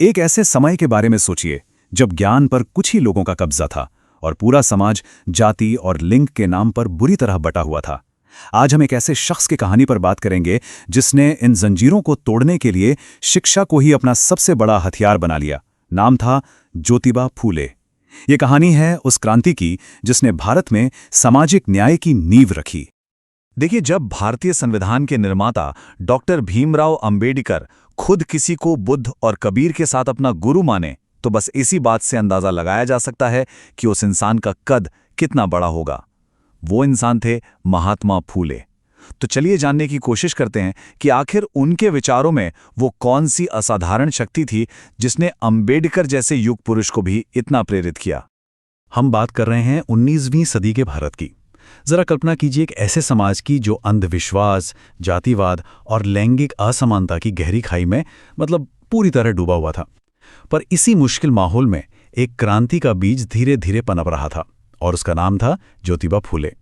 एक ऐसे समय के बारे में सोचिए जब ज्ञान पर कुछ ही लोगों का कब्जा था और पूरा समाज जाति और लिंग के नाम पर बुरी तरह बटा हुआ था। आज हम एक ऐसे शख्स की कहानी पर बात करेंगे जिसने इन जंजीरों को तोड़ने के लिए शिक्षा को ही अपना सबसे बड़ा हथियार बना लिया। नाम था ज्योतिबा फूले। ये कहानी है उस क्रांति की जिसने भारत में सामाजिक न्याय की नींव रखी। देखिए, जब भारतीय संविधान के निर्माता डॉक्टर भीमराव अंबेडकर खुद किसी को बुद्ध और कबीर के साथ अपना गुरु माने, तो बस इसी बात से अंदाजा लगाया जा सकता है कि उस इंसान का कद कितना बड़ा होगा। वो इंसान थे महात्मा फूले। तो चलिए जानने की कोशिश करते हैं कि आखिर उनके विचारों में वो कौन सी असाधारण शक्ति थी जिसने अंबेडकर जैसे युग पुरुष को भी इतना प्रेरित किया। हम बात कर रहे हैं 19वीं सदी के भारत की। जरा कल्पना कीजिए एक ऐसे समाज की जो अंधविश्वास, जातिवाद और लैंगिक असमानता की गहरी खाई में पूरी तरह डूबा हुआ था। पर इसी मुश्किल माहौल में एक क्रांति का बीज धीरे धीरे पनप रहा था और उसका नाम था ज्योतिबा फूले।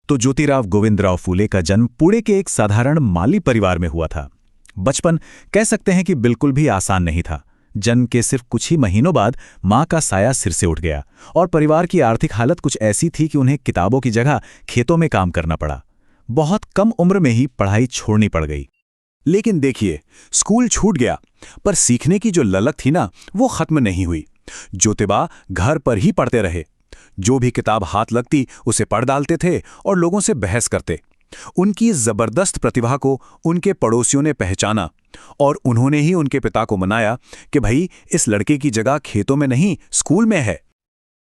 तो ज्योतिराव गोविंदराव फूले का जन्म पुणे के एक साधारण माली परिवार में हुआ था। बचपन कह सकते हैं कि बिल्कुल भी आसान नहीं था। जन्म के सिर्फ कुछ ही महीनों बाद मां का साया सिर से उठ गया और परिवार की आर्थिक हालत कुछ ऐसी थी कि उन्हें किताबों की जगह खेतों में काम करना पड़ा। बहुत कम उम्र में ही पढ़ाई छोड़नी पड़ गई। लेकिन देखिए, स्कूल छूट गया पर सीखने की जो ललक थी ना, वो खत्म नहीं हुई। ज्योतिबा घर पर ही पढ़ते रहे। जो भी किताब हाथ लगती उसे पढ़ डालते थे और लोगों से बहस करते। उनकी जबरदस्त प्रतिभा को उनके पड़ोसियों ने पहचाना और उन्होंने ही उनके पिता को मनाया कि भाई, इस लड़के की जगह खेतों में नहीं स्कूल में है।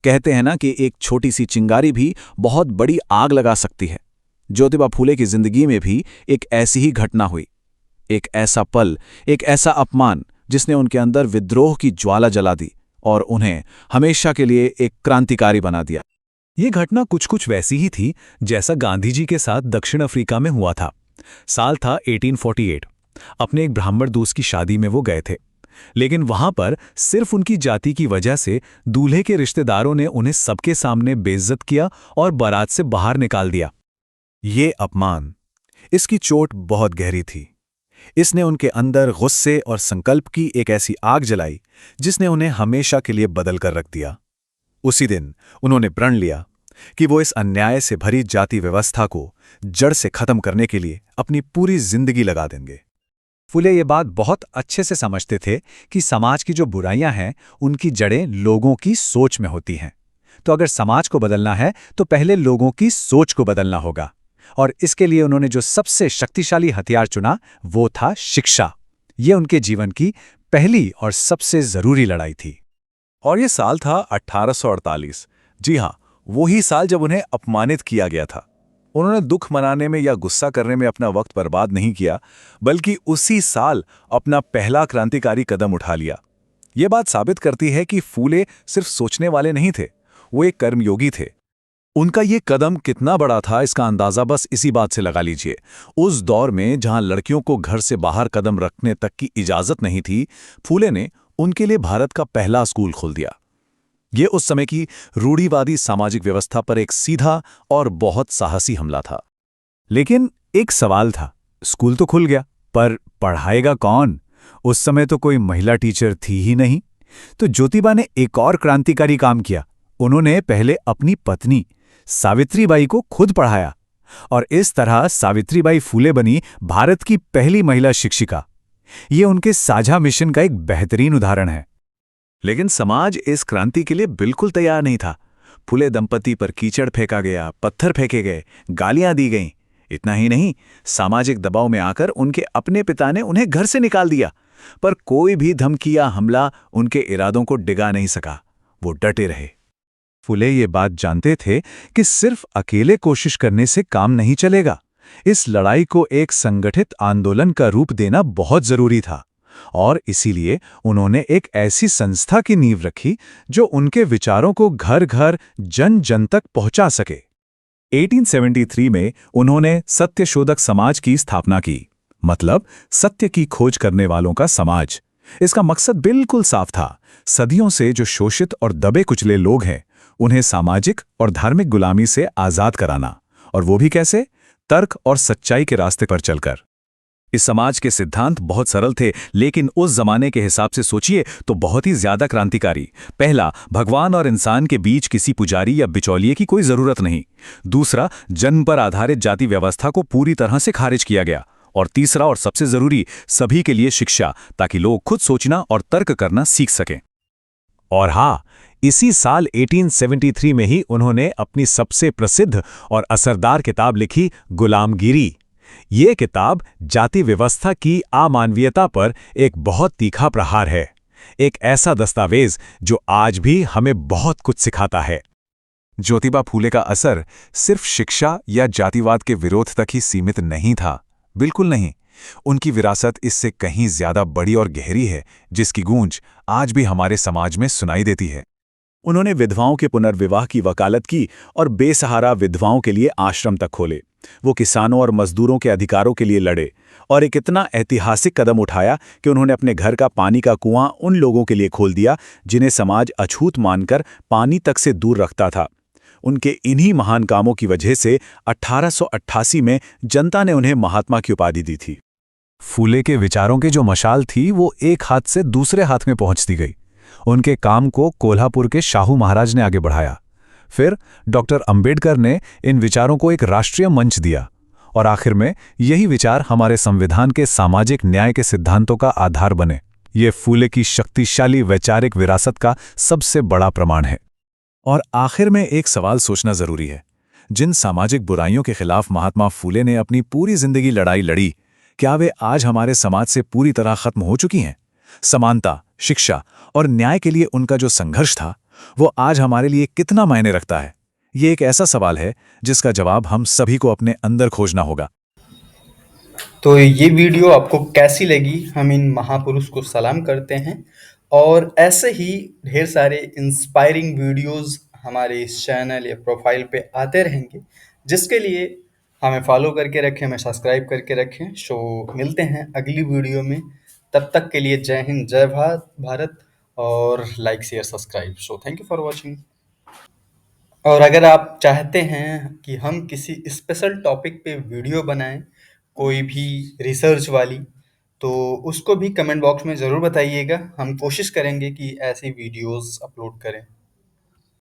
कहते हैं ना कि एक छोटी सी चिंगारी भी बहुत बड़ी आग लगा सकती है। ज्योतिबा फूले की जिंदगी में भी एक ऐसी ही घटना हुई। एक ऐसा पल, एक ऐसा अपमान जिसने उनके अंदर विद्रोह की ज्वाला जला दी और उन्हें हमेशा के लिए एक क्रांतिकारी बना दिया। ये घटना कुछ वैसी ही थी जैसा गांधी जी के साथ दक्षिण अफ्रीका में हुआ था। साल था 1848। अपने एक ब्राह्मण दोस्त की शादी में वो गए थे, लेकिन वहां पर सिर्फ उनकी जाति की वजह से दूल्हे के रिश्तेदारों ने उन्हें सबके सामने बेइज्जत किया और बारात से बाहर निकाल दिया। ये अपमान, इसकी चोट बहुत गहरी थी। इसने उनके अंदर गुस्से और संकल्प की एक ऐसी आग जलाई जिसने उन्हें हमेशा के लिए बदल कर रख दिया। उसी दिन उन्होंने प्रण लिया कि वो इस अन्याय से भरी जाति व्यवस्था को जड़ से खत्म करने के लिए अपनी पूरी जिंदगी लगा देंगे। फुले ये बात बहुत अच्छे से समझते थे कि समाज की जो बुराइयां हैं उनकी जड़ें लोगों की सोच में होती हैं। तो अगर समाज को बदलना है तो पहले लोगों की सोच को बदलना होगा। और इसके लिए उन्होंने जो सबसे शक्तिशाली हथियार चुना वो था शिक्षा। ये उनके जीवन की पहली और सबसे जरूरी लड़ाई थी। और ये साल था 1848। जी हाँ, वही साल जब उन्हें अपमानित किया गया था। उन्होंने दुख मनाने में या गुस्सा करने में अपना वक्त बर्बाद नहीं किया, बल्कि उसी साल अपना पहला क्रांतिकारी कदम उठा लिया। ये बात साबित करती है कि फूले सिर्फ सोचने वाले नहीं थे, वो एक कर्मयोगी थे। उनका ये कदम कितना बड़ा था इसका अंदाजा बस इसी बात से लगा लीजिए। उस दौर में जहां लड़कियों को घर से बाहर कदम रखने तक की इजाजत नहीं थी, फूले ने उनके लिए भारत का पहला स्कूल खोल दिया। ये उस समय की रूढ़िवादी सामाजिक व्यवस्था पर एक सीधा और बहुत साहसी हमला था। लेकिन एक सवाल था, स्कूल तो खुल गया पर पढ़ाएगा कौन? उस समय तो कोई महिला टीचर थी ही नहीं। तो ज्योतिबा ने एक और क्रांतिकारी काम किया। उन्होंने पहले अपनी पत्नी सावित्रीबाई को खुद पढ़ाया और इस तरह सावित्रीबाई फूले बनी भारत की पहली महिला शिक्षिका। ये उनके साझा मिशन का एक बेहतरीन उदाहरण है। लेकिन समाज इस क्रांति के लिए बिल्कुल तैयार नहीं था। फूले दंपति पर कीचड़ फेंका गया, पत्थर फेंके गए, गालियां दी गईं। इतना ही नहीं, सामाजिक दबाव में आकर उनके अपने पिता ने उन्हें घर से निकाल दिया। पर कोई भी धमकी या हमला उनके इरादों को डिगा नहीं सका। वो डटे रहे। फूले ये बात जानते थे कि सिर्फ अकेले कोशिश करने से काम नहीं चलेगा। इस लड़ाई को एक संगठित आंदोलन का रूप देना बहुत जरूरी था और इसीलिए उन्होंने एक ऐसी संस्था की नींव रखी जो उनके विचारों को घर घर जन जन तक पहुंचा सके। 1873 में उन्होंने सत्यशोधक समाज की स्थापना की, मतलब सत्य की खोज करने वालों का समाज। इसका मकसद बिल्कुल साफ था, सदियों से जो शोषित और दबे कुचले लोग हैं उन्हें सामाजिक और धार्मिक गुलामी से आजाद कराना। और वो भी कैसे? तर्क और सच्चाई के रास्ते पर चलकर। इस समाज के सिद्धांत बहुत सरल थे, लेकिन उस जमाने के हिसाब से सोचिए तो बहुत ही ज्यादा क्रांतिकारी। पहला, भगवान और इंसान के बीच किसी पुजारी या बिचौलिए की कोई जरूरत नहीं। दूसरा, जन्म पर आधारित जाति व्यवस्था को पूरी तरह से खारिज किया गया। और तीसरा और सबसे जरूरी, सभी के लिए शिक्षा, ताकि लोग खुद सोचना और तर्क करना सीख सकें। और हाँ, इसी साल 1873 में ही उन्होंने अपनी सबसे प्रसिद्ध और असरदार किताब लिखी, गुलामगिरी। ये किताब जाति व्यवस्था की अमानवीयता पर एक बहुत तीखा प्रहार है। एक ऐसा दस्तावेज जो आज भी हमें बहुत कुछ सिखाता है। ज्योतिबा फूले का असर सिर्फ शिक्षा या जातिवाद के विरोध तक ही सीमित नहीं था, बिल्कुल नहीं। उनकी विरासत इससे कहीं ज्यादा बड़ी और गहरी है, जिसकी गूंज आज भी हमारे समाज में सुनाई देती है। उन्होंने विधवाओं के पुनर्विवाह की वकालत की और बेसहारा विधवाओं के लिए आश्रम तक खोले। वो किसानों और मजदूरों के अधिकारों के लिए लड़े और एक इतना ऐतिहासिक कदम उठाया कि उन्होंने अपने घर का पानी का कुआं उन लोगों के लिए खोल दिया जिन्हें समाज अछूत मानकर पानी तक से दूर रखता था। उनके इन्हीं महान कामों की वजह से 1888 में जनता ने उन्हें महात्मा की उपाधि दी थी। फूले के विचारों की जो मशाल थी वो एक हाथ से दूसरे हाथ में पहुंचती गई। उनके काम को कोल्हापुर के शाहू महाराज ने आगे बढ़ाया। फिर डॉक्टर अंबेडकर ने इन विचारों को एक राष्ट्रीय मंच दिया और आखिर में यही विचार हमारे संविधान के सामाजिक न्याय के सिद्धांतों का आधार बने। ये फूले की शक्तिशाली वैचारिक विरासत का सबसे बड़ा प्रमाण है। और आखिर में एक सवाल सोचना जरूरी है। जिन सामाजिक बुराइयों के खिलाफ महात्मा फूले ने अपनी पूरी जिंदगी लड़ाई लड़ी, क्या वे आज हमारे समाज से पूरी तरह खत्म हो चुकी हैं? समानता, शिक्षा और न्याय के लिए उनका जो संघर्ष था, वो आज हमारे लिए कितना मायने रखता है? ये एक ऐसा सवाल है जिसका जवाब हम सभी को अपने अंदर खोजना होगा। तो ये वीडियो आपको कैसी लगी? हम इन महापुरुष को सलाम करते हैं और ऐसे ही ढेर सारे इंस्पायरिंग वीडियोस हमारे इस चैनल या प्रोफाइल पे आते रहेंगे, जिसके लिए हमें फॉलो करके रखें, हमें सब्सक्राइब करके रखें। मिलते हैं अगली वीडियो में। तब तक के लिए जय हिंद, जय भारत और like share subscribe. Thank you for watching. और अगर आप चाहते हैं कि हम किसी स्पेशल टॉपिक पे वीडियो बनाएं, कोई भी रिसर्च वाली, तो उसको भी कमेंट बॉक्स में ज़रूर बताइएगा। हम कोशिश करेंगे कि ऐसी वीडियोस अपलोड करें।